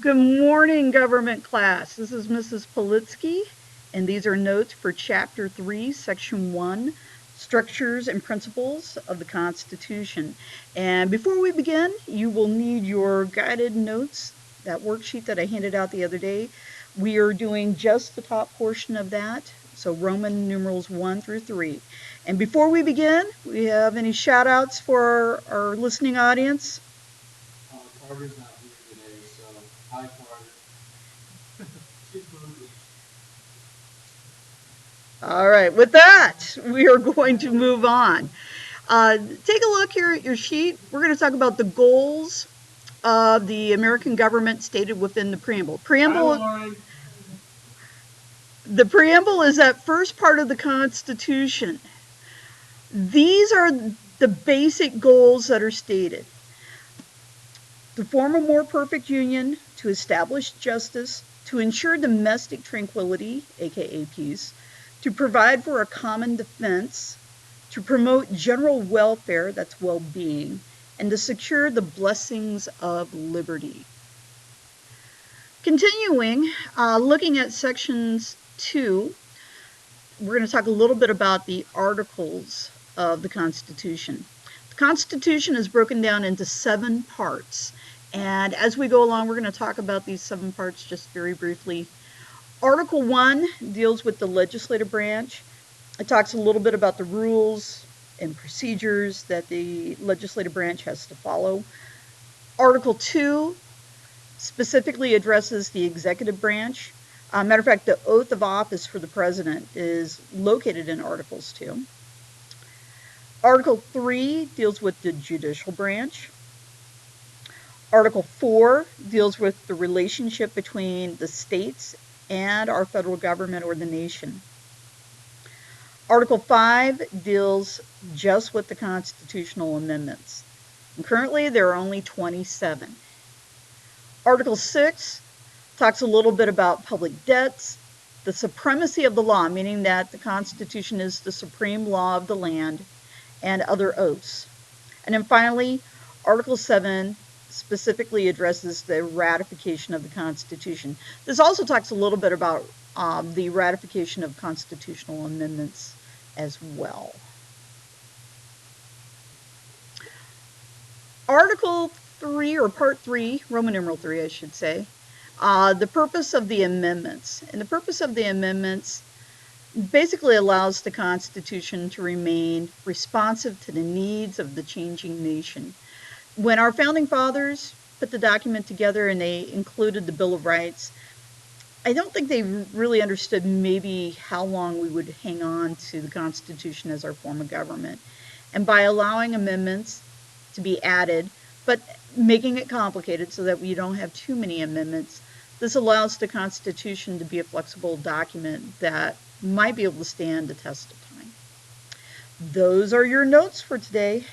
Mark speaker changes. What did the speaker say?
Speaker 1: Good morning, government class. This is Mrs. Politsky, and these are notes for Chapter 3, Section 1, Structures and Principles of the Constitution. And before we begin, you will need your guided notes, that worksheet that I handed out the other day. We are doing just the top portion of that, so Roman numerals 1 through 3. And before we begin, we have any shout outs for our listening audience?
Speaker 2: Carter's not here today, so hi, Carter. She's moving.
Speaker 1: All right, with that, we are going to move on. Take a look here at your sheet. We're going to talk about the goals of the American government stated within the preamble. The preamble is that first part of the Constitution. These are the basic goals that are stated. To form a more perfect union, to establish justice, to ensure domestic tranquility, aka peace, to provide for a common defense, to promote general welfare, that's well-being, and to secure the blessings of liberty. Continuing, looking at sections 2, we're going to talk a little bit about the articles of the Constitution. The Constitution is broken down into 7 parts, and as we go along, we're going to talk about these 7 parts just very briefly. Article 1 deals with the legislative branch. It talks a little bit about the rules and procedures that the legislative branch has to follow. Article 2 specifically addresses the executive branch. Matter of fact, the oath of office for the president is located in Articles 2. Article 3 deals with the judicial branch. Article 4 deals with the relationship between the states and our federal government or the nation. Article 5 deals just with the constitutional amendments. And currently, there are only 27. Article 6 talks a little bit about public debts, the supremacy of the law, meaning that the Constitution is the supreme law of the land, and other oaths. And then finally, Article 7 specifically addresses the ratification of the Constitution. This also talks a little bit about the ratification of constitutional amendments as well. Article 3, or Part 3, Roman numeral 3, I should say, the purpose of the amendments. And the purpose of the amendments basically allows the Constitution to remain responsive to the needs of the changing nation. When our founding fathers put the document together and they included the Bill of Rights, I don't think they really understood maybe how long we would hang on to the Constitution as our form of government. And by allowing amendments to be added, but making it complicated so that we don't have too many amendments, this allows the Constitution to be a flexible document that might be able to stand the test of time. Those are your notes for today.